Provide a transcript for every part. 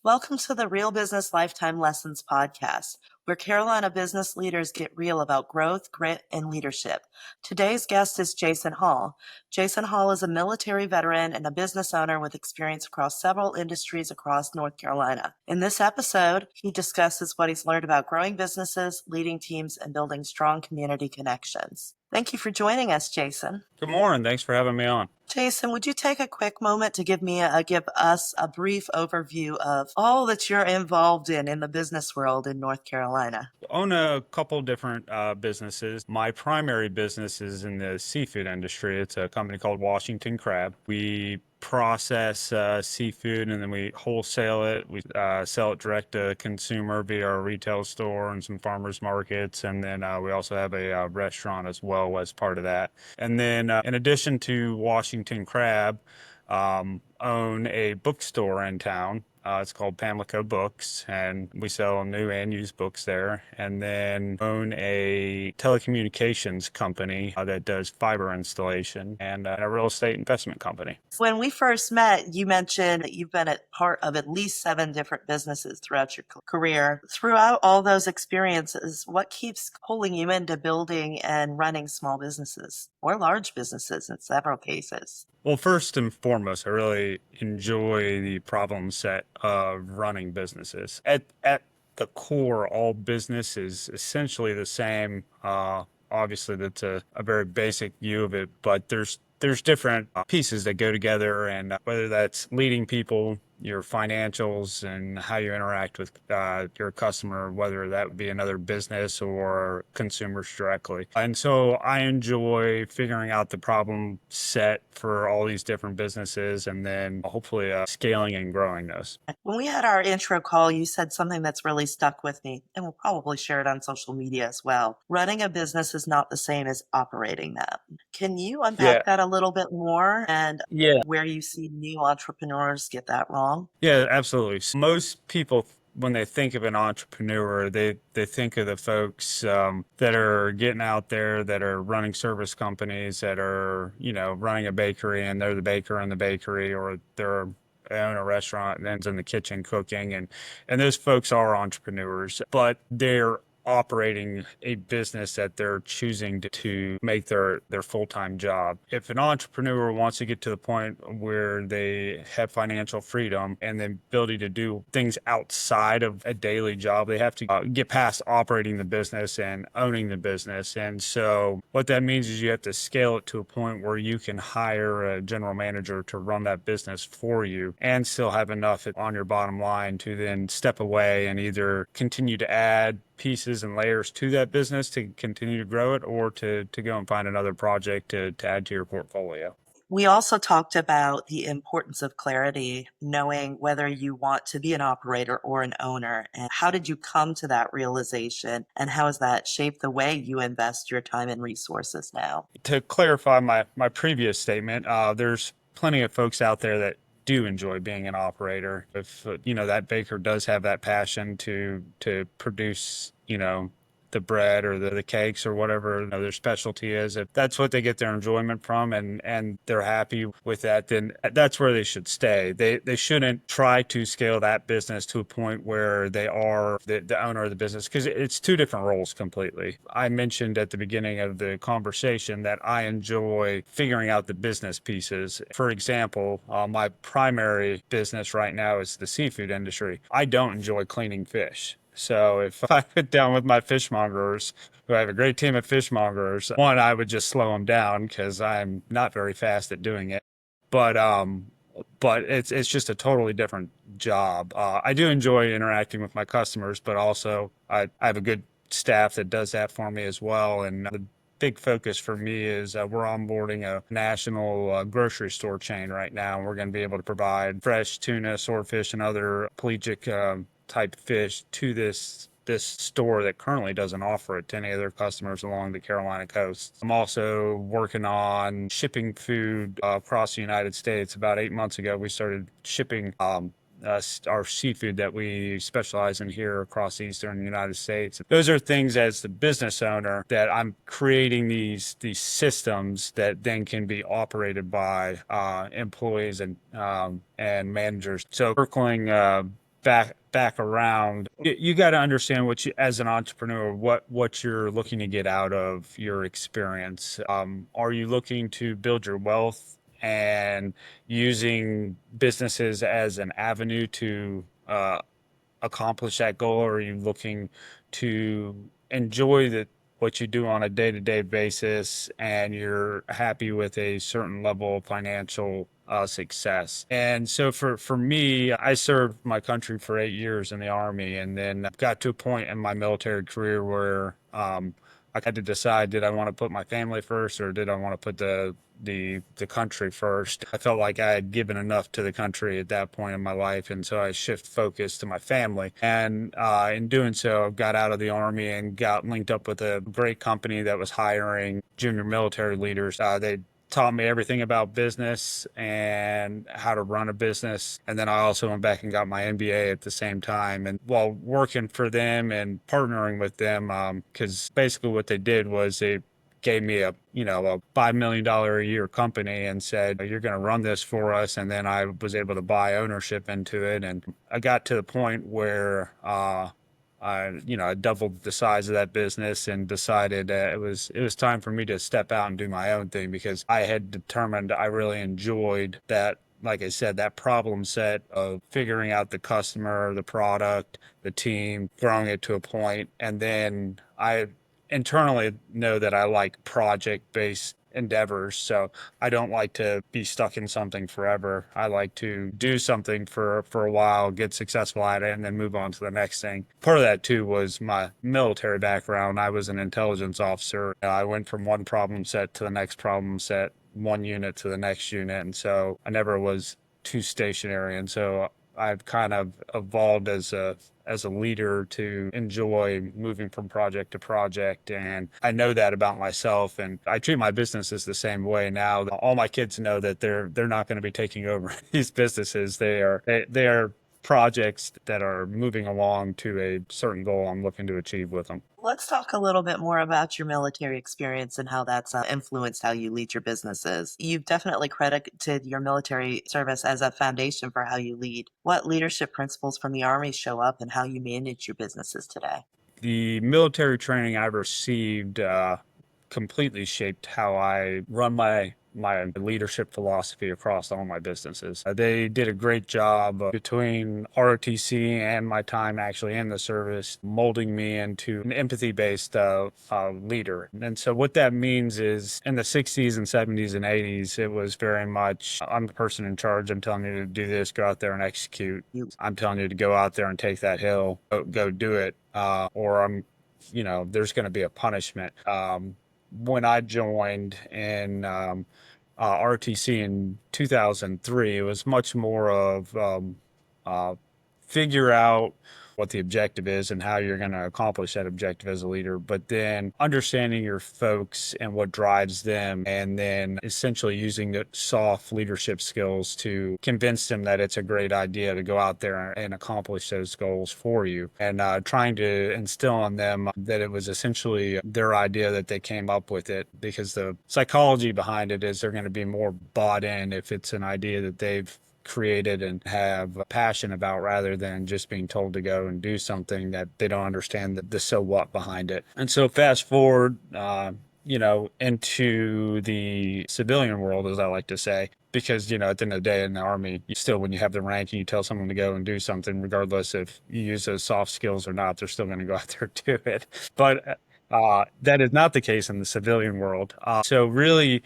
Welcome to the Real Business Lifetime Lessons podcast, where Carolina business leaders get real about growth, grit, and leadership. Today's guest is Jason Hall. Jason Hall is a military veteran and a business owner with experience across several industries across North Carolina. In this episode, he discusses what he's learned about growing businesses, leading teams, and building strong community connections. Thank you for joining us, Jason. Good morning. Thanks for having me on. Jason, would you take a quick moment to give us a brief overview of all that you're involved in the business world in North Carolina? I own a couple different businesses. My primary business is in the seafood industry. It's a company called Washington Crab. We process seafood and then we wholesale it. We sell it direct to consumer via our retail store and some farmers markets. And then we also have a restaurant as well as part of that. And then in addition to Washington Crab, own a bookstore in town. It's called Pamlico Books, and we sell new and used books there. And then own a telecommunications company that does fiber installation, and a real estate investment company. When we first met, you mentioned that you've been a part of at least 7 different businesses throughout your career. Throughout all those experiences, what keeps pulling you into building and running small businesses or large businesses in several cases? Well, first and foremost, I really enjoy the problem set of running businesses. At the core, all business is essentially the same. Obviously, that's a very basic view of it, but there's different pieces that go together, and whether that's leading people, your financials, and how you interact with your customer, whether that would be another business or consumers directly. And so I enjoy figuring out the problem set for all these different businesses and then hopefully scaling and growing those. When we had our intro call, you said something that's really stuck with me, and we'll probably share it on social media as well. Running a business is not the same as operating them. Can you Yeah. unpack that a little bit more and Yeah. where you see new entrepreneurs get that wrong? Yeah, absolutely. So most people, when they think of an entrepreneur, they think of the folks that are getting out there, that are running service companies, that are, running a bakery, and they're the baker in the bakery, or they own a restaurant and then's in the kitchen cooking. And those folks are entrepreneurs, but they're operating a business that they're choosing to make their full-time job. If an entrepreneur wants to get to the point where they have financial freedom and the ability to do things outside of a daily job, they have to get past operating the business and owning the business. And so what that means is you have to scale it to a point where you can hire a general manager to run that business for you and still have enough on your bottom line to then step away and either continue to add pieces and layers to that business to continue to grow it, or to go and find another project to add to your portfolio. We also talked about the importance of clarity, knowing whether you want to be an operator or an owner. And how did you come to that realization? And how has that shaped the way you invest your time and resources now? To clarify my previous statement, there's plenty of folks out there that do enjoy being an operator. If that baker does have that passion to produce the bread or the cakes or whatever their specialty is, if that's what they get their enjoyment from and they're happy with that, then that's where they should stay. They shouldn't try to scale that business to a point where they are the owner of the business, because it's two different roles completely. I mentioned at the beginning of the conversation that I enjoy figuring out the business pieces. For example, my primary business right now is the seafood industry. I don't enjoy cleaning fish. So if I sit down with my fishmongers, who I have a great team of fishmongers, one, I would just slow them down because I'm not very fast at doing it. But it's just a totally different job. I do enjoy interacting with my customers, but also I have a good staff that does that for me as well. And the big focus for me is we're onboarding a national grocery store chain right now. And we're going to be able to provide fresh tuna, swordfish, and other pelagic type fish to this store that currently doesn't offer it to any of their customers along the Carolina coast. I'm also working on shipping food across the United States. About 8 months ago, we started shipping our seafood that we specialize in here across the eastern United States. Those are things, as the business owner, that I'm creating these systems that then can be operated by employees and managers. So circling back around, you got to understand what you, as an entrepreneur, what you're looking to get out of your experience. Are you looking to build your wealth and using businesses as an avenue to accomplish that goal, or are you looking to enjoy what you do on a day-to-day basis and you're happy with a certain level of financial success? And so for me, I served my country for 8 years in the Army, and then got to a point in my military career where I had to decide, did I want to put my family first or did I want to put the country first? I felt like I had given enough to the country at that point in my life, and so I shift focus to my family. And in doing so, I got out of the Army and got linked up with a great company that was hiring junior military leaders. They taught me everything about business and how to run a business. And then I also went back and got my MBA at the same time. And while working for them and partnering with them, because basically what they did was they gave me a $5 million a year company and said, you're going to run this for us. And then I was able to buy ownership into it. And I got to the point where I doubled the size of that business and decided that it was time for me to step out and do my own thing, because I had determined I really enjoyed that, like I said, that problem set of figuring out the customer, the product, the team, growing it to a point. And then I internally know that I like project based endeavors. So I don't like to be stuck in something forever. I like to do something for a while, get successful at it, and then move on to the next thing. Part of that too was my military background. I was an intelligence officer. I went from one problem set to the next problem set, one unit to the next unit, and so I never was too stationary. And so I've kind of evolved as a leader to enjoy moving from project to project. And I know that about myself, and I treat my businesses the same way now. All my kids know that they're not going to be taking over these businesses. They are projects that are moving along to a certain goal I'm looking to achieve with them. Let's talk a little bit more about your military experience and how that's influenced how you lead your businesses. You've definitely credited your military service as a foundation for how you lead. What leadership principles from the Army show up in how you manage your businesses today? The military training I received completely shaped how I run my leadership philosophy across all my businesses. They did a great job between ROTC and my time actually in the service, molding me into an empathy-based leader. And so what that means is, in the 60s and 70s and 80s, it was very much, I'm the person in charge. I'm telling you to do this, go out there and execute. I'm telling you to go out there and take that hill, go do it, or there's going to be a punishment. When I joined in RTC in 2003, it was much more of uh, figure out what the objective is and how you're going to accomplish that objective as a leader, but then understanding your folks and what drives them, and then essentially using the soft leadership skills to convince them that it's a great idea to go out there and accomplish those goals for you, and trying to instill in them that it was essentially their idea, that they came up with it, because the psychology behind it is they're going to be more bought in if it's an idea that they've created and have a passion about, rather than just being told to go and do something that they don't understand the so what behind it. And so fast forward, into the civilian world, as I like to say, because, at the end of the day in the Army, you still, when you have the rank and you tell someone to go and do something, regardless if you use those soft skills or not, they're still going to go out there and do it. But that is not the case in the civilian world. So really,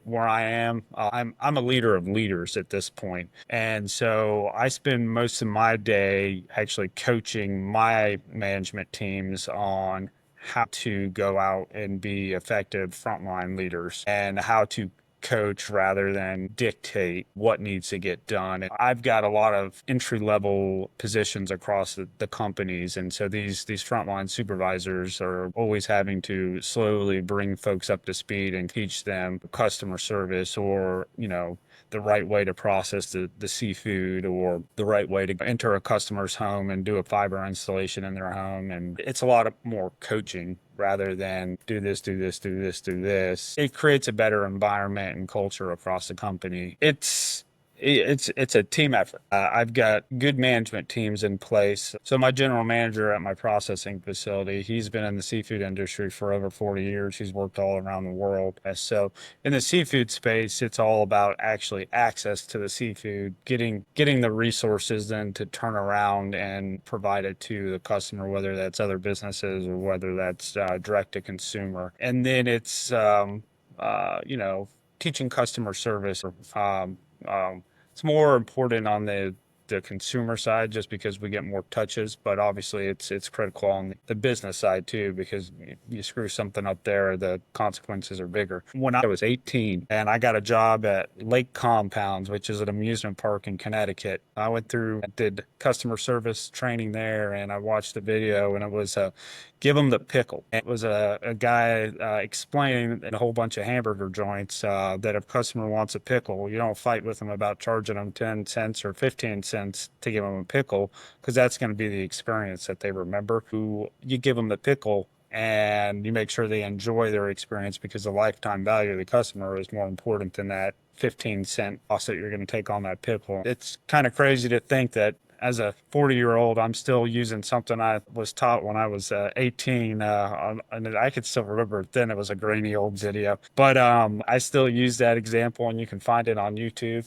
where I am, I'm a leader of leaders at this point, and so I spend most of my day actually coaching my management teams on how to go out and be effective frontline leaders, and how to coach rather than dictate what needs to get done. And I've got a lot of entry level positions across the companies. And so these frontline supervisors are always having to slowly bring folks up to speed and teach them customer service, or, the right way to process the seafood, or the right way to enter a customer's home and do a fiber installation in their home. And it's a lot of more coaching rather than do this, do this, do this, do this. It creates a better environment and culture across the company. It's It's a team effort. I've got good management teams in place. So my general manager at my processing facility, he's been in the seafood industry for over 40 years. He's worked all around the world. So in the seafood space, it's all about actually access to the seafood, getting the resources then to turn around and provide it to the customer, whether that's other businesses or whether that's direct to consumer. And then it's you know, teaching customer service. It's more important on the consumer side just because we get more touches, but obviously it's critical on the business side too because you screw something up there, the consequences are bigger. When I was 18 and I got a job at Lake Compounds, which is an amusement park in Connecticut, I went through, did customer service training there, and I watched the video, and it was give them the pickle. It was a guy explaining in a whole bunch of hamburger joints that if a customer wants a pickle, you don't fight with them about charging them 10 cents or 15 cents to give them a pickle because that's going to be the experience that they remember. You give them the pickle and you make sure they enjoy their experience because the lifetime value of the customer is more important than that 15-cent cost that you're going to take on that pickle. It's kind of crazy to think that as a 40-year-old, I'm still using something I was taught when I was 18, and I could still remember it then. It was a grainy old video, but I still use that example, and you can find it on YouTube.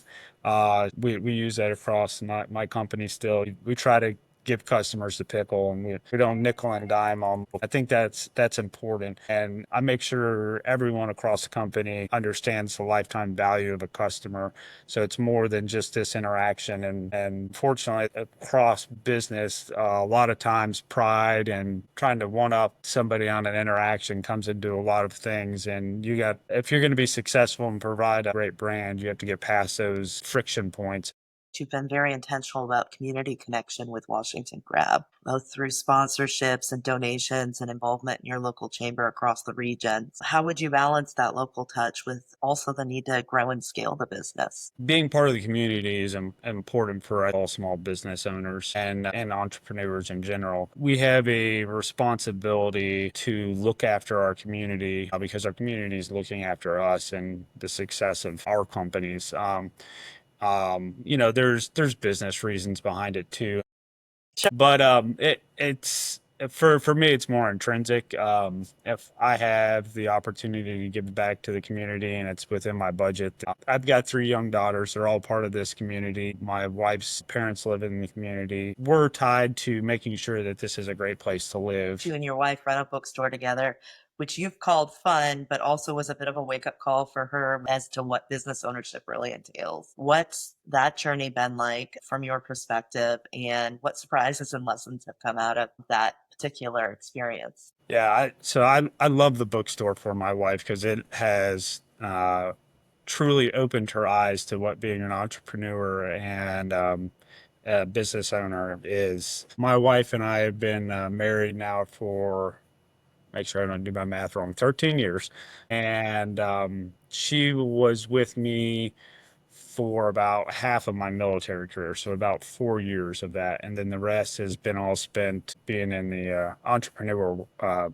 We use that across my company still. We try to give customers the pickle, and we don't nickel and dime them. I think that's important, and I make sure everyone across the company understands the lifetime value of a customer, so it's more than just this interaction. And fortunately, across business, a lot of times pride and trying to one up somebody on an interaction comes into a lot of things. And if you're going to be successful and provide a great brand, you have to get past those friction points. You've been very intentional about community connection with Washington Grab, both through sponsorships and donations and involvement in your local chamber across the region. How would you balance that local touch with also the need to grow and scale the business? Being part of the community is important for all small business owners and entrepreneurs in general. We have a responsibility to look after our community because our community is looking after us and the success of our companies. There's business reasons behind it too, but it's for me it's more intrinsic. If I have the opportunity to give back to the community and it's within my budget. I've got three young daughters. They're all part of this community. My wife's parents live in the community. We're tied to making sure that this is a great place to live. You and your wife run a bookstore together, which you've called fun, but also was a bit of a wake up call for her as to what business ownership really entails. What's that journey been like from your perspective, and what surprises and lessons have come out of that particular experience? Yeah, I love the bookstore for my wife because it has truly opened her eyes to what being an entrepreneur and a business owner is. My wife and I have been married now for, make sure I don't do my math wrong, 13 years. And she was with me for about half of my military career, so about 4 years of that. And then the rest has been all spent being in the entrepreneurial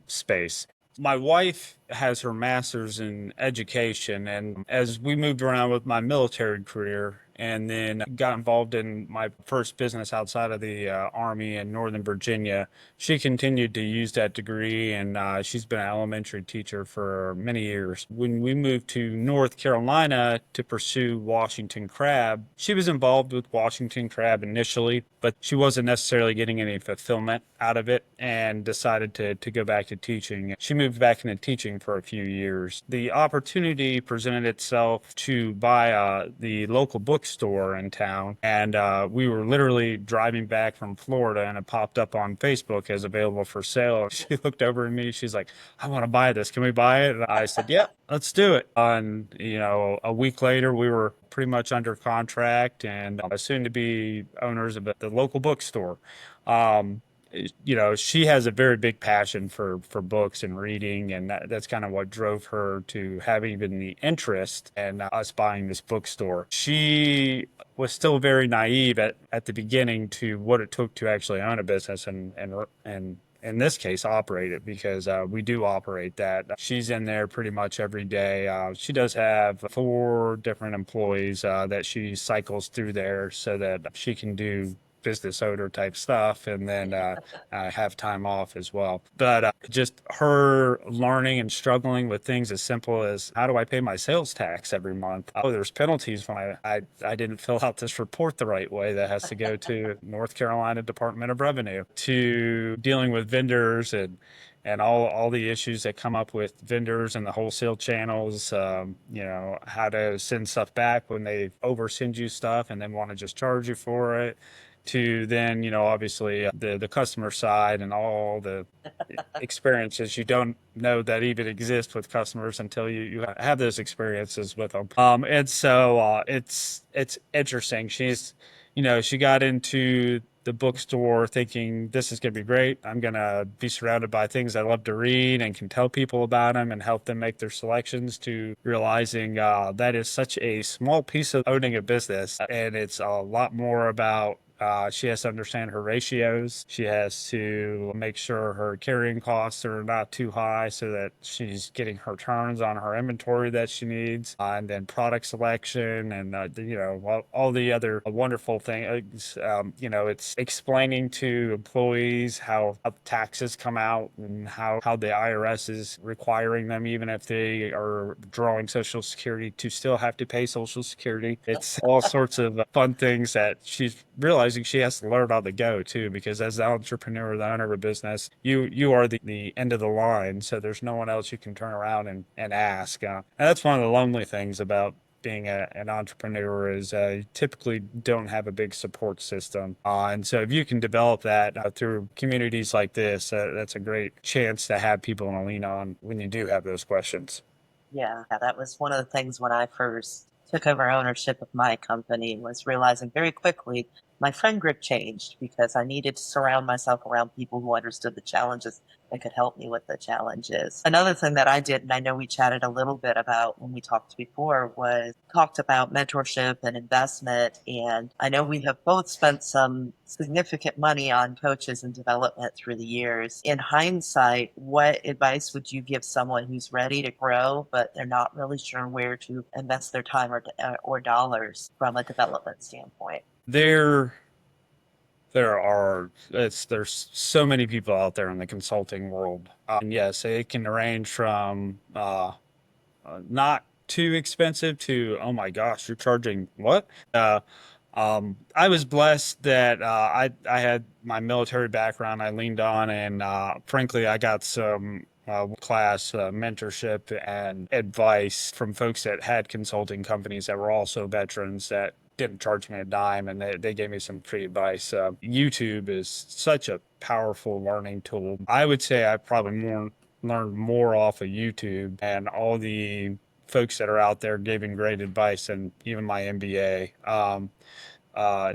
space. My wife has her master's in education, and as we moved around with my military career and then got involved in my first business outside of the Army in Northern Virginia, she continued to use that degree, and she's been an elementary teacher for many years. When we moved to North Carolina to pursue Washington Crab, she was involved with Washington Crab initially, but she wasn't necessarily getting any fulfillment out of it and decided to go back to teaching. She moved back into teaching for a few years. The opportunity presented itself to buy the local bookstore in town, and we were literally driving back from Florida, and it popped up on Facebook as available for sale. She looked over at me. She's like, "I want to buy this. Can we buy it?" And I said, "Yeah, let's do it." And a week later, we were pretty much under contract and soon to be owners of the local bookstore. Um, she has a very big passion for books and reading, and that's kind of what drove her to have even the interest in us buying this bookstore. She was still very naive at the beginning to what it took to actually own a business and in this case, operate it, because we do operate that. She's in there pretty much every day. She does have 4 different employees that she cycles through there so that she can do business owner type stuff, and then have time off as well. But just her learning and struggling with things as simple as, how do I pay my sales tax every month? Oh, there's penalties when I didn't fill out this report the right way that has to go to North Carolina Department of Revenue, to dealing with vendors and all the issues that come up with vendors and the wholesale channels, how to send stuff back when they oversend you stuff and then want to just charge you for it, to then, obviously the customer side and all the experiences you don't know that even exist with customers until you have those experiences with them. And so it's interesting. She got into the bookstore thinking, this is going to be great. I'm going to be surrounded by things I love to read and can tell people about them and help them make their selections, to realizing that is such a small piece of owning a business. And it's a lot more about, she has to understand her ratios. She has to make sure her carrying costs are not too high so that she's getting her turns on her inventory that she needs, and then product selection, and all the other wonderful things. It's explaining to employees how taxes come out, and how the IRS is requiring them, even if they are drawing Social Security, to still have to pay Social Security. It's all sorts of fun things that she's realizing she has to learn on the go too, because as the entrepreneur, the owner of a business, you are the end of the line, so there's no one else you can turn around and ask. And that's one of the lonely things about being an entrepreneur, is you typically don't have a big support system. And so if you can develop that through communities like this, that's a great chance to have people to lean on when you do have those questions. Yeah, that was one of the things when I first took over ownership of my company, was realizing very quickly my friend group changed because I needed to surround myself around people who understood the challenges and could help me with the challenges. Another thing that I did, and I know we chatted a little bit about when we talked before, was talked about mentorship and investment. And I know we have both spent some significant money on coaches and development through the years. In hindsight, what advice would you give someone who's ready to grow, but they're not really sure where to invest their time or dollars from a development standpoint? There there's so many people out there in the consulting world. And yes, it can range from not too expensive to, oh my gosh, you're charging what? I was blessed that I had my military background I leaned on, and frankly, I got some class mentorship and advice from folks that had consulting companies that were also veterans, that didn't charge me a dime, and they gave me some free advice. YouTube is such a powerful learning tool. I would say I probably learned more off of YouTube and all the folks that are out there giving great advice, and even my MBA.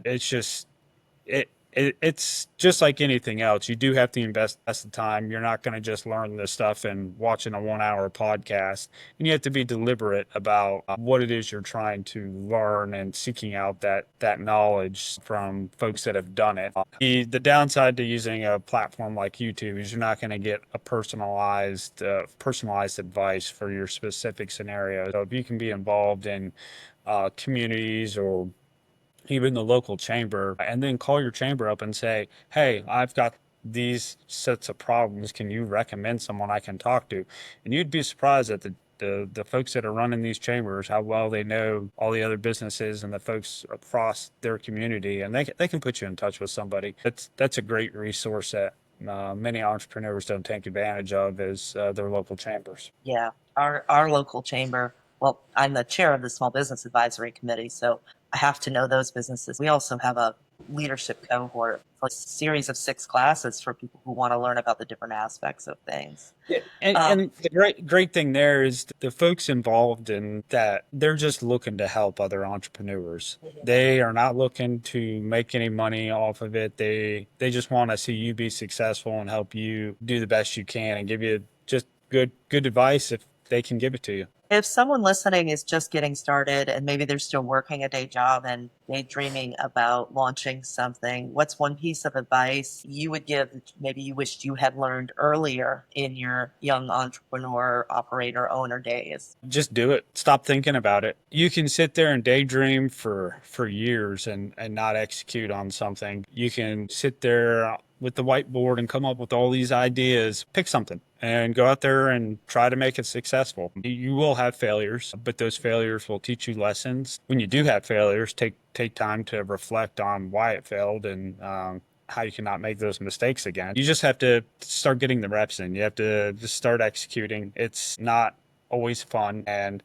It's just it's just like anything else. You do have to invest the time. You're not going to just learn this stuff and watching a 1 hour podcast. And you have to be deliberate about what it is you're trying to learn, and seeking out that knowledge from folks that have done it. The downside to using a platform like YouTube is you're not going to get a personalized advice for your specific scenario. So if you can be involved in communities, or even the local chamber, and then call your chamber up and say, hey, I've got these sets of problems. Can you recommend someone I can talk to? And you'd be surprised at the folks that are running these chambers, how well they know all the other businesses and the folks across their community, and they can put you in touch with somebody. That's a great resource that many entrepreneurs don't take advantage of, is their local chambers. Yeah, our local chamber. Well, I'm the chair of the Small Business Advisory Committee, so I have to know those businesses. We also have a leadership cohort, a series of 6 classes for people who want to learn about the different aspects of things. Yeah, and, Um, and the great thing there is the folks involved in that, they're just looking to help other entrepreneurs. They are not looking to make any money off of it. They just want to see you be successful and help you do the best you can, and give you just good advice they can give it to you. If someone listening is just getting started and maybe they're still working a day job and daydreaming about launching something, what's one piece of advice you would give that maybe you wished you had learned earlier in your young entrepreneur, operator, owner days? Just do it. Stop thinking about it. You can sit there and daydream for years and not execute on something. You can sit there with the whiteboard and come up with all these ideas. Pick something and go out there and try to make it successful. You will have failures, but those failures will teach you lessons. When you do have failures, take time to reflect on why it failed and how you cannot make those mistakes again. You just have to start getting the reps in. You have to just start executing. It's not always fun, and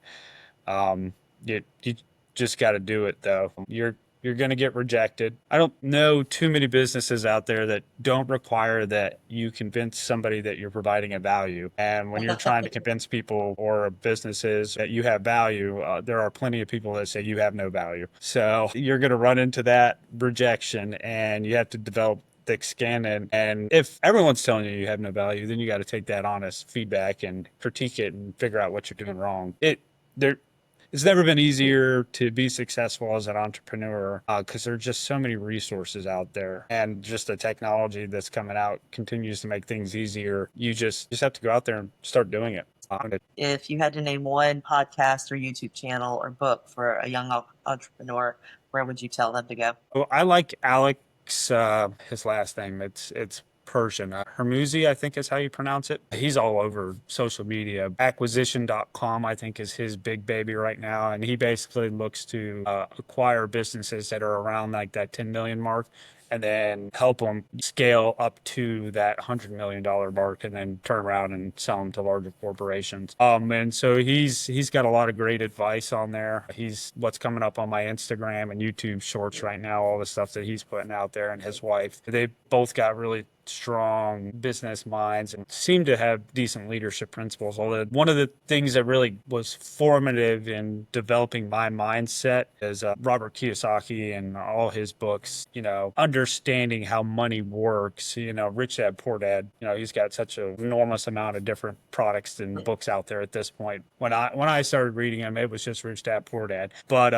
you just got to do it though. You're going to get rejected. I don't know too many businesses out there that don't require that you convince somebody that you're providing a value. And when you're trying to convince people or businesses that you have value, there are plenty of people that say you have no value. So you're going to run into that rejection, and you have to develop thick skin. And if everyone's telling you you have no value, then you got to take that honest feedback and critique it and figure out what you're doing wrong. There it's never been easier to be successful as an entrepreneur because there's just so many resources out there, and just the technology that's coming out continues to make things easier. You just have to go out there and start doing it. If you had to name one podcast or YouTube channel or book for a young entrepreneur, where would you tell them to go? Well, I like Alex, his last name. It's Persian. Hermuzi, I think is how you pronounce it. He's all over social media. Acquisition.com, I think, is his big baby right now. And he basically looks to acquire businesses that are around like that 10 million mark and then help them scale up to that $100 million mark and then turn around and sell them to larger corporations. And so he's got a lot of great advice on there. He's what's coming up on my Instagram and YouTube shorts right now, all the stuff that he's putting out there, and his wife. They both got really strong business minds and seem to have decent leadership principles. Although one of the things that really was formative in developing my mindset is Robert Kiyosaki and all his books, understanding how money works, Rich Dad, Poor Dad, he's got such an enormous amount of different products and books out there at this point. When I started reading them, it was just Rich Dad, Poor Dad. But,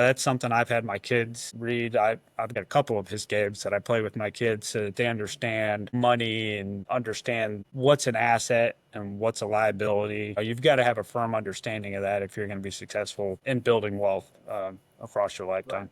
that's something I've had my kids read. I've got a couple of his games that I play with my kids so that they understand money and understand what's an asset and what's a liability. You've got to have a firm understanding of that if you're going to be successful in building wealth across your lifetime.